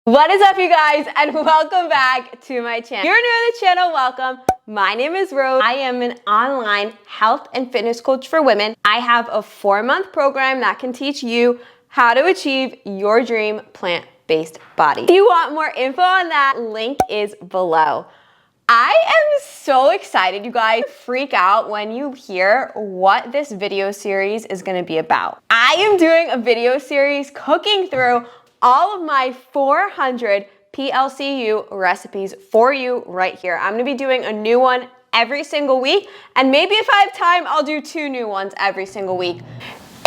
What is up, you guys, and welcome back to my channel. If you're new to the channel, welcome. My name is Rose. I am an online health and fitness coach for women. I have a 4-month program that can teach you how to achieve your dream plant-based body. If you want more info on that, link is below. I am so excited, you guys. Freak out when you hear what this video series is gonna be about. I am doing a video series cooking through all of my 400 PLCU recipes for you right here. I'm gonna be doing a new one every single week, and maybe if I have time, I'll do 2 new ones every single week.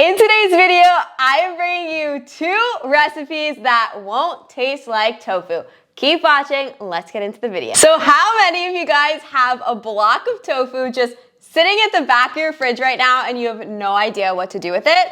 In today's video, I am bringing you 2 recipes that won't taste like tofu. Keep watching, let's get into the video. So how many of you guys have a block of tofu just sitting at the back of your fridge right now and you have no idea what to do with it?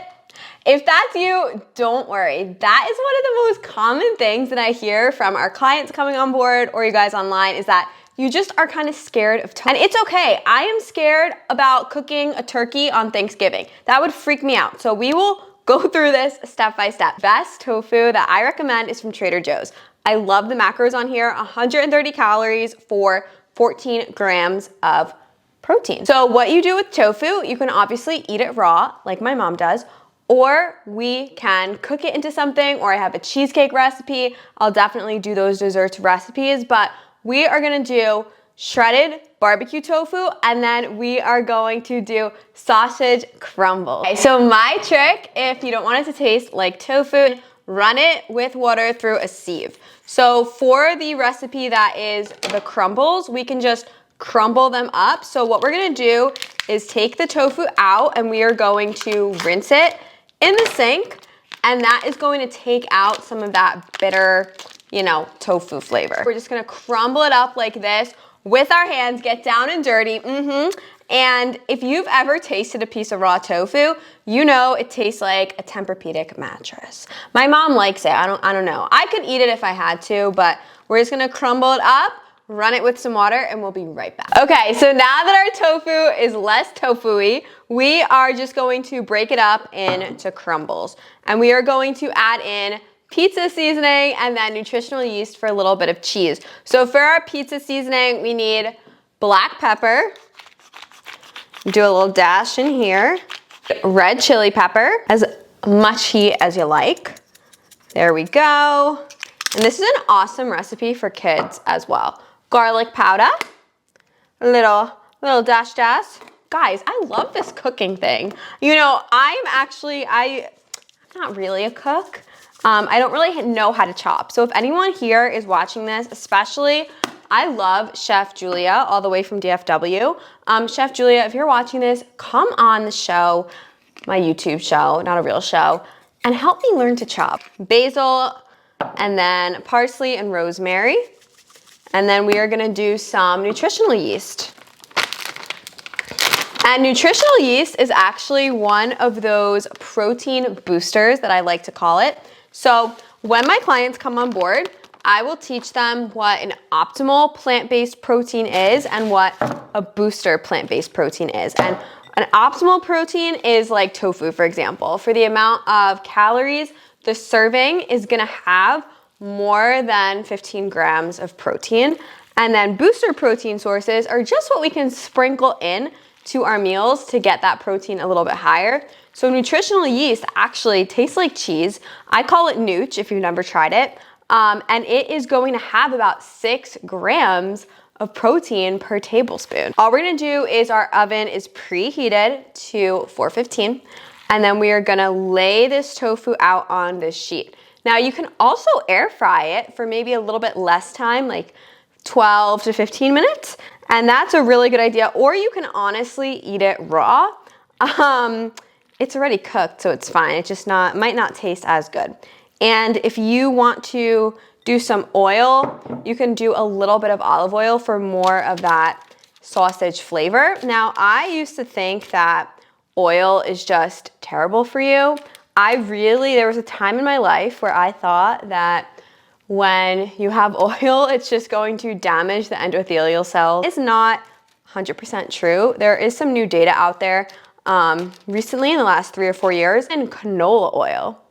If that's you, don't worry. That is one of the most common things that I hear from our clients coming on board or you guys online is that you just are kind of scared of tofu. And it's okay. I am scared about cooking a turkey on Thanksgiving. That would freak me out. So we will go through this step by step. Best tofu that I recommend is from Trader Joe's. I love the macros on here, 130 calories for 14 grams of protein. So what you do with tofu, you can obviously eat it raw, like my mom does, or we can cook it into something, or I have a cheesecake recipe. I'll definitely do those desserts recipes, but we are gonna do shredded barbecue tofu, and then we are going to do sausage crumble. Okay, so my trick, if you don't want it to taste like tofu, run it with water through a sieve. So for the recipe that is the crumbles, we can just crumble them up. So what we're gonna do is take the tofu out and we are going to rinse it in the sink, and that is going to take out some of that bitter, tofu flavor. We're just gonna crumble it up like this with our hands, get down and dirty. And if you've ever tasted a piece of raw tofu, you know it tastes like a Tempur-Pedic mattress. My mom likes it. I don't know. I could eat it if I had to, but we're just gonna crumble it up, run it with some water, and we'll be right back. Okay, so now that our tofu is less tofu-y, we are just going to break it up into crumbles. And we are going to add in pizza seasoning and then nutritional yeast for a little bit of cheese. So for our pizza seasoning, we need black pepper. Do a little dash in here. Red chili pepper, as much heat as you like. There we go. And this is an awesome recipe for kids as well. Garlic powder, a little dash. Guys, I love this cooking thing. I'm not really a cook. I don't really know how to chop. So if anyone here is watching this, especially, I love Chef Julia, all the way from DFW. Chef Julia, if you're watching this, come on the show, my YouTube show, not a real show, and help me learn to chop. Basil, and then parsley and rosemary. And then we are gonna do some nutritional yeast. And nutritional yeast is actually one of those protein boosters that I like to call it. So when my clients come on board, I will teach them what an optimal plant-based protein is and what a booster plant-based protein is. And an optimal protein is like tofu, for example. For the amount of calories, the serving is gonna have more than 15 grams of protein. And then booster protein sources are just what we can sprinkle in to our meals to get that protein a little bit higher. So nutritional yeast actually tastes like cheese. I call it nooch if you've never tried it. And it is going to have about 6 grams of protein per tablespoon. All we're gonna do is our oven is preheated to 415, and then we are gonna lay this tofu out on this sheet. Now you can also air fry it for maybe a little bit less time, like 12 to 15 minutes, and that's a really good idea. Or you can honestly eat it raw. It's already cooked, so it's fine. It's just might not taste as good. And if you want to do some oil, you can do a little bit of olive oil for more of that sausage flavor. Now, I used to think that oil is just terrible for you. There was a time in my life where I thought that when you have oil, it's just going to damage the endothelial cells. It's not 100% true. There is some new data out there recently in the last 3 or 4 years, and canola oil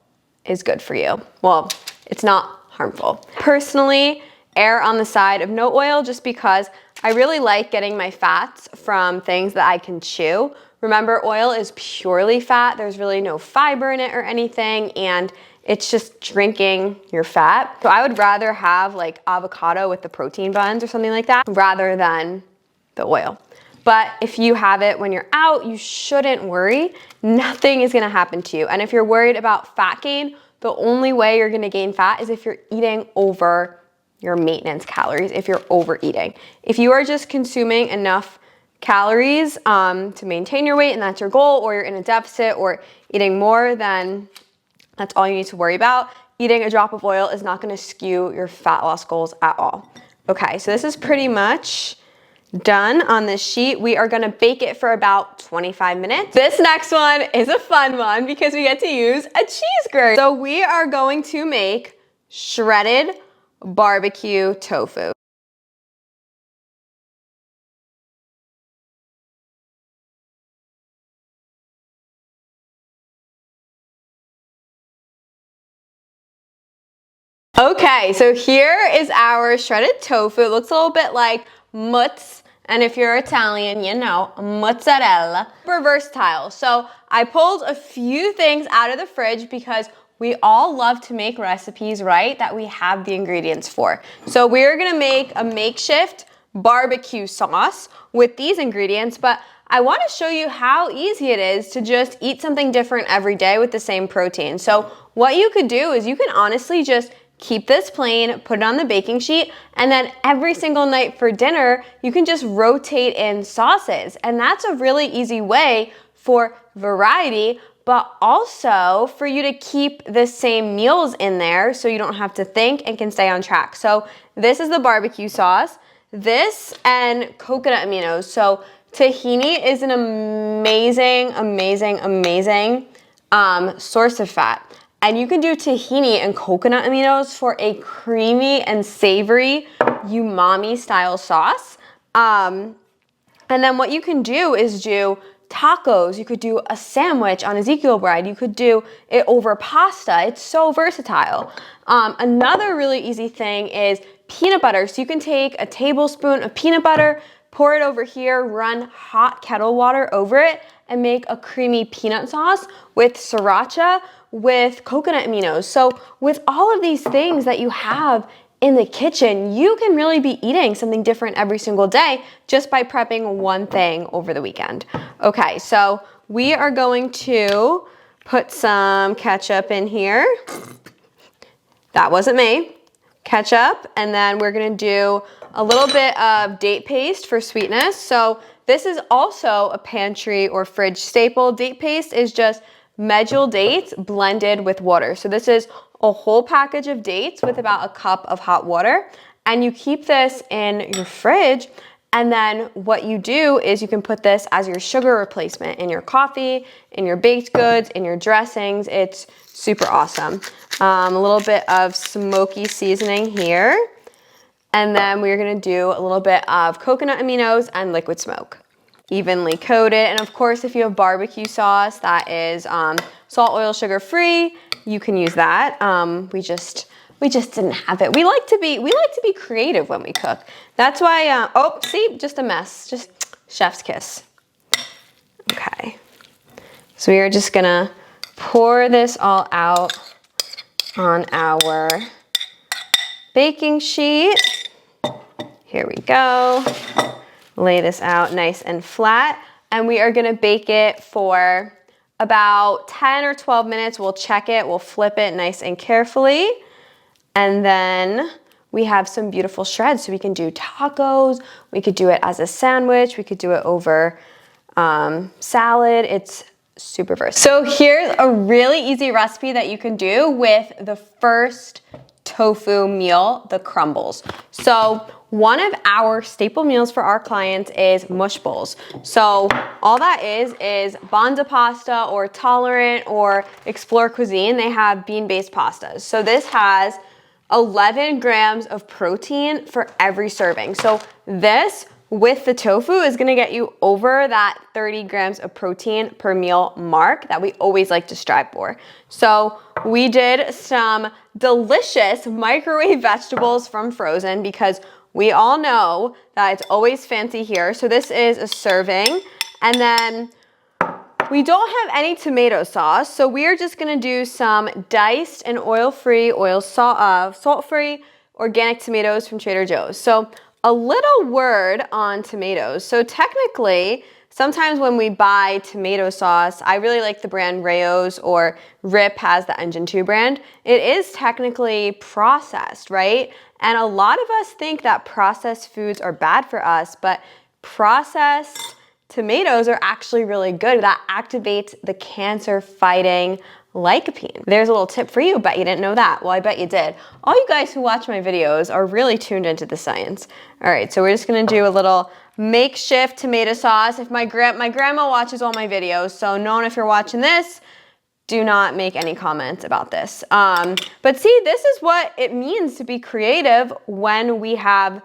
is good for you. Well, it's not harmful. Personally, err on the side of no oil just because I really like getting my fats from things that I can chew. Remember, oil is purely fat. There's really no fiber in it or anything, and it's just drinking your fat. So I would rather have like avocado with the protein buns or something like that rather than the oil. But if you have it when you're out, you shouldn't worry. Nothing is gonna happen to you. And if you're worried about fat gain, the only way you're gonna gain fat is if you're eating over your maintenance calories, if you're overeating. If you are just consuming enough calories to maintain your weight and that's your goal, or you're in a deficit or eating more, then that's all you need to worry about. Eating a drop of oil is not gonna skew your fat loss goals at all. Okay, so this is pretty much done on this sheet. We are gonna bake it for about 25 minutes. This next one is a fun one because we get to use a cheese grater. So we are going to make shredded barbecue tofu. Okay, so here is our shredded tofu. It looks a little bit like mozz, and if you're Italian, you know, mozzarella. Super versatile. So I pulled a few things out of the fridge because we all love to make recipes, right, that we have the ingredients for. So we're gonna make a makeshift barbecue sauce with these ingredients, but I wanna show you how easy it is to just eat something different every day with the same protein. So what you could do is you can honestly just keep this plain, put it on the baking sheet, and then every single night for dinner, you can just rotate in sauces. And that's a really easy way for variety, but also for you to keep the same meals in there so you don't have to think and can stay on track. So this is the barbecue sauce, this and coconut aminos. So tahini is an amazing, amazing, amazing source of fat. And you can do tahini and coconut aminos for a creamy and savory umami style sauce. And then what you can do is do tacos. You could do a sandwich on Ezekiel bread. You could do it over pasta. It's so versatile. Another really easy thing is peanut butter. So you can take a tablespoon of peanut butter, pour it over here, run hot kettle water over it, and make a creamy peanut sauce with sriracha with coconut aminos. So with all of these things that you have in the kitchen, you can really be eating something different every single day just by prepping one thing over the weekend. Okay, so we are going to put some ketchup in here. That wasn't me. Ketchup, and then we're gonna do a little bit of date paste for sweetness. So this is also a pantry or fridge staple. Date paste is just medjool dates blended with water. So this is a whole package of dates with about a cup of hot water, and you keep this in your fridge, and then what you do is you can put this as your sugar replacement in your coffee, in your baked goods, in your dressings. It's super awesome. A little bit of smoky seasoning here, and then we're gonna do a little bit of coconut aminos and liquid smoke. Evenly coated, and of course if you have barbecue sauce that is salt, oil, sugar free, you can use that. We just didn't have it. We like to be creative when we cook. That's why oh, see, just a mess, just chef's kiss. Okay, so we are just gonna pour this all out on our baking sheet. Here we go. Lay this out nice and flat, and we are gonna bake it for about 10 or 12 minutes. We'll check it, we'll flip it nice and carefully, and then we have some beautiful shreds. So we can do tacos, we could do it as a sandwich, we could do it over salad. It's super versatile. So here's a really easy recipe that you can do with the first tofu meal, the crumbles. So one of our staple meals for our clients is mush bowls. So all that is Bonda pasta or Tolerant or Explore Cuisine. They have bean-based pastas. So this has 11 grams of protein for every serving. So this with the tofu is gonna get you over that 30 grams of protein per meal mark that we always like to strive for. So we did some delicious microwave vegetables from frozen because we all know that it's always fancy here. So this is a serving, and then we don't have any tomato sauce, so we are just gonna do some diced and oil-free, salt-free organic tomatoes from Trader Joe's. So a little word on tomatoes. So technically, sometimes when we buy tomato sauce, I really like the brand Rayo's, or Rip has the Engine 2 brand. It is technically processed, right? And a lot of us think that processed foods are bad for us, but processed tomatoes are actually really good. That activates the cancer-fighting lycopene. There's a little tip for you. Bet you didn't know that. Well, I bet you did. All you guys who watch my videos are really tuned into the science. All right, so we're just gonna do a little makeshift tomato sauce. If my grandma watches all my videos, so Nona, if you're watching this, do not make any comments about this. But see, this is what it means to be creative when we have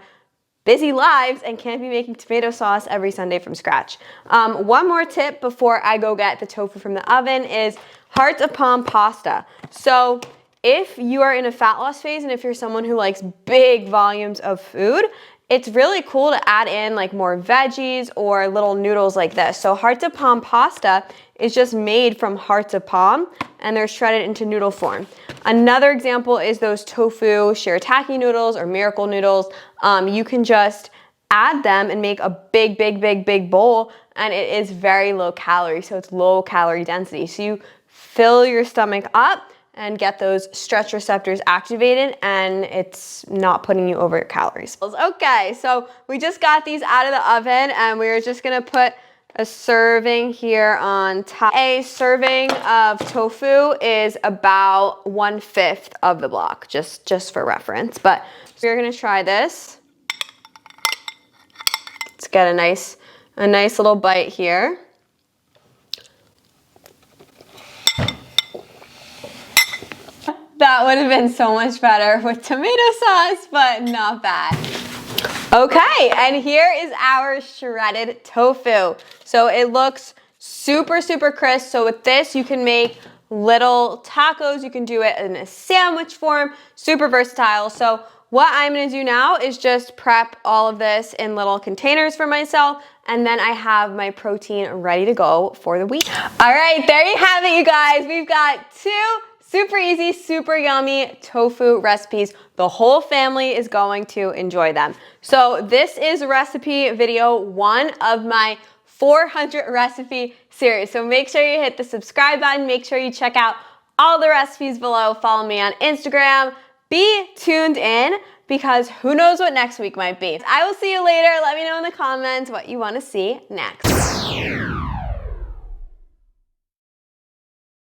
busy lives and can't be making tomato sauce every Sunday from scratch. One more tip before I go get the tofu from the oven is hearts of palm pasta. So if you are in a fat loss phase and if you're someone who likes big volumes of food, it's really cool to add in like more veggies or little noodles like this. So hearts of palm pasta is just made from hearts of palm and they're shredded into noodle form. Another example is those tofu shirataki noodles or miracle noodles. You can just add them and make a big bowl, and it is very low calorie, so it's low calorie density. So you fill your stomach up and get those stretch receptors activated, and it's not putting you over your calories. Okay, so we just got these out of the oven and we're just gonna put a serving here on top. A serving of tofu is about 1/5 of the block, just for reference. But we're gonna try this. Let's get a nice little bite here. That would have been so much better with tomato sauce, but not bad. Okay, and here is our shredded tofu. So it looks super crisp. So with this, you can make little tacos. You can do it in a sandwich form, super versatile. So what I'm gonna do now is just prep all of this in little containers for myself, and then I have my protein ready to go for the week. All right, there you have it, you guys. We've got 2 super easy, super yummy tofu recipes. The whole family is going to enjoy them. So this is recipe video 1 of my 400 recipe series. So make sure you hit the subscribe button. Make sure you check out all the recipes below. Follow me on Instagram. Be tuned in because who knows what next week might be. I will see you later. Let me know in the comments what you want to see next.